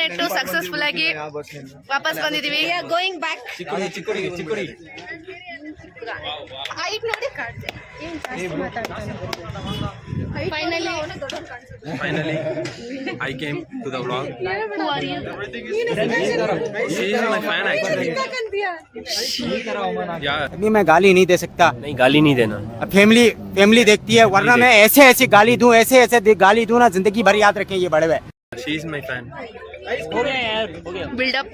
ನೆಟ್ಟು ಸಕ್ಸಸ್ಫುಲ್ ಆಗಿ ವಾಪಸ್ ಬಂದಿದೀವಿ. Going back. Chikkodi Finally, I came to the vlog. Who are you? She is my fan actually. Yeah. अभी मैं गाली नहीं दे सकता. नहीं गाली नहीं देना. फैमिली देखती है, वरना मैं ऐसे गाली दूं, ऐसे गाली दूं ना, जिंदगी भर याद रखें ये बड़े हुए. She is my fan. Build up.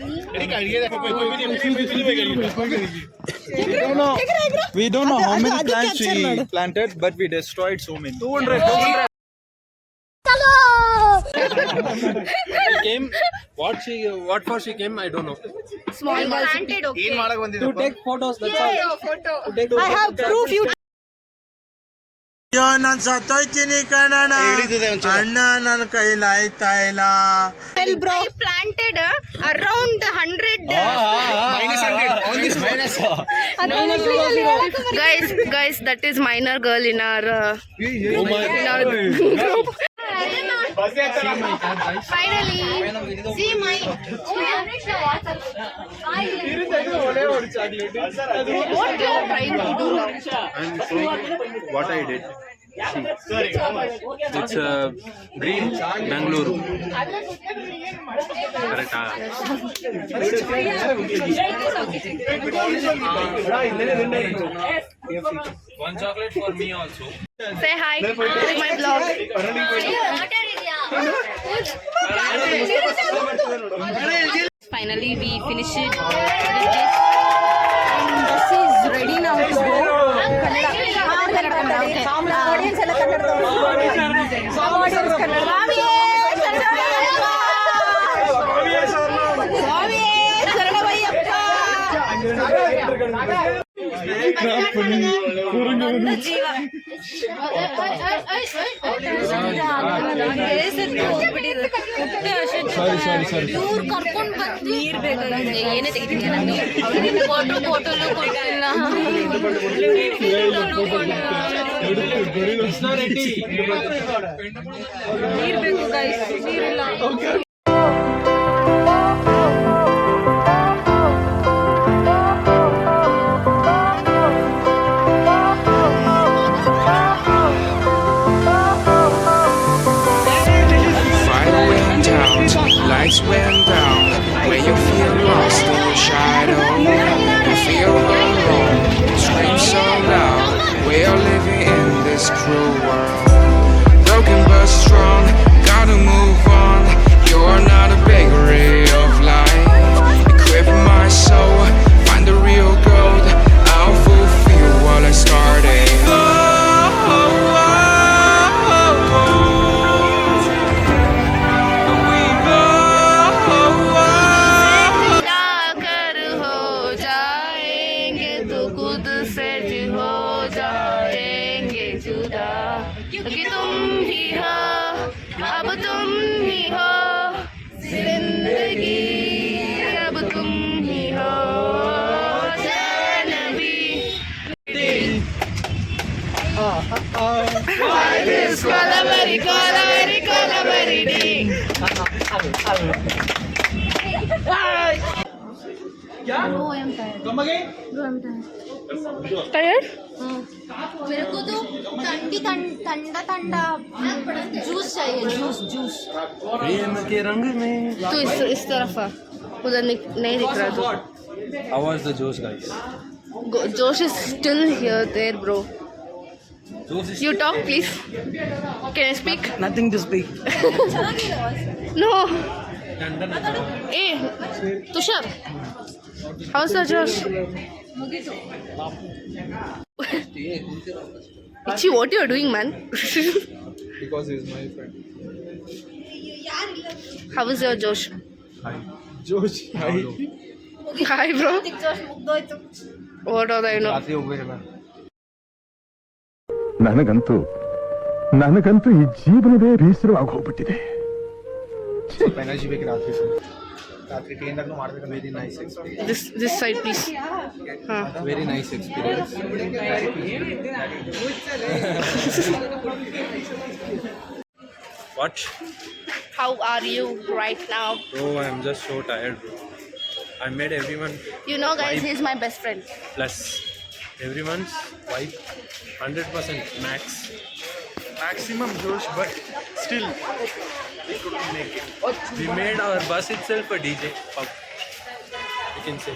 We don't know how many plants she planted, but we destroyed so many. 200. She came. What for she came? I don't know. Small planted. Okay. To take photos. That's all. Photo. I have proof. You. ನಾನು ಸತ್ತೋಯ್ತೀನಿ ಕಣಣ್ಣ ಅಣ್ಣ ನನ್ನ ಕೈಲಾಯ್ತಾ ಇಲ್ಲ. I planted around 100. Guys, that is minor girl in our group. Finally, see my. What you are trying to do now? I'm showing what I did. It's green Bangalore. Correct. One chocolate for me also. Say hi to my vlog. Finally, we finished it. This is ready now to go. ಕರ್ಕೊಂಡು ಬಂದು ನೀರ್ ಬೇಕಾಗಿದೆ. ಏನೇ ತೆಗಿತೀನಿ ಫೋಟೋಲು ಕೊಟ್ಟಿಲ್ಲ. ನೀರ್ ಬೇಕು guys, ನೀರಿಲ್ಲ. Lights went down when you feel lost in the shadow. You feel alone, scream so loud. We are living in this cruel world. Broken but strong, gotta move on. You are not a bakery of life. Equip my soul, find the real gold. I'll fulfill what I started. कि तुम ही हो, अब तुम ही हो जिंदगी, अब तुम ही हो जानवी. Calamari ding. Tired? मेरे को तो ठंडा जूस चाहिए. जूस प्रेम के रंग में. तू इस तरफ आ, उधर नहीं दिख रहा तू. How was the Josh, guys? Josh is still here there, bro. Josh is You talk, please. Can I speak? Nothing to speak. No. Hey, Tushar. How's the Josh? Ichi, what you are doing, man? Because he's my friend. How is your Josh? Hi. Josh. Hi. Hi, bro. What are you know? ನನಗಂತೂ ಈ ಜೀವನವೇ ಬೇಸರವಾಗಿ ಹೋಗ್ಬಿಟ್ಟಿದೆ. ಸ್ವಲ್ಪ energy ಬೇಕು ರಾತ್ರಿ ಟ್ರೈನ್ದಾಗೂ ಮಾಡ್ಬೇಕು. Very nice experience. This side, please. Very nice experience. What? How are you right now? Bro, I'm just so tired, bro. I made everyone You know, guys, Vibe. he's my best friend. plus everyone's vibe 100% max. Maximum Josh, but still we couldn't make it. We made our bus itself a DJ pub, you can say.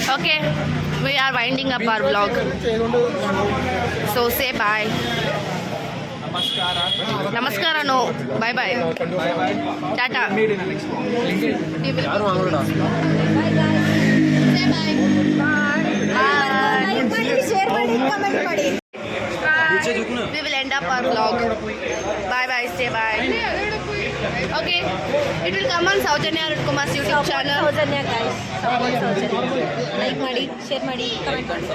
Okay, we are winding up our vlog. So say bye. Namaskara, no. Bye bye. Tata. Share ಮಾಡಿ comment ಮಾಡಿ. We will end up our vlog. Bye bye. Say bye. Okay, it will come on Saujanya Kumar's YouTube channel. Saujanya guys, Saujanya like ಮಾಡಿ, share ಮಾಡಿ, comment ಮಾಡಿ.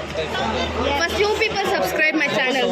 First, you people subscribe my channel.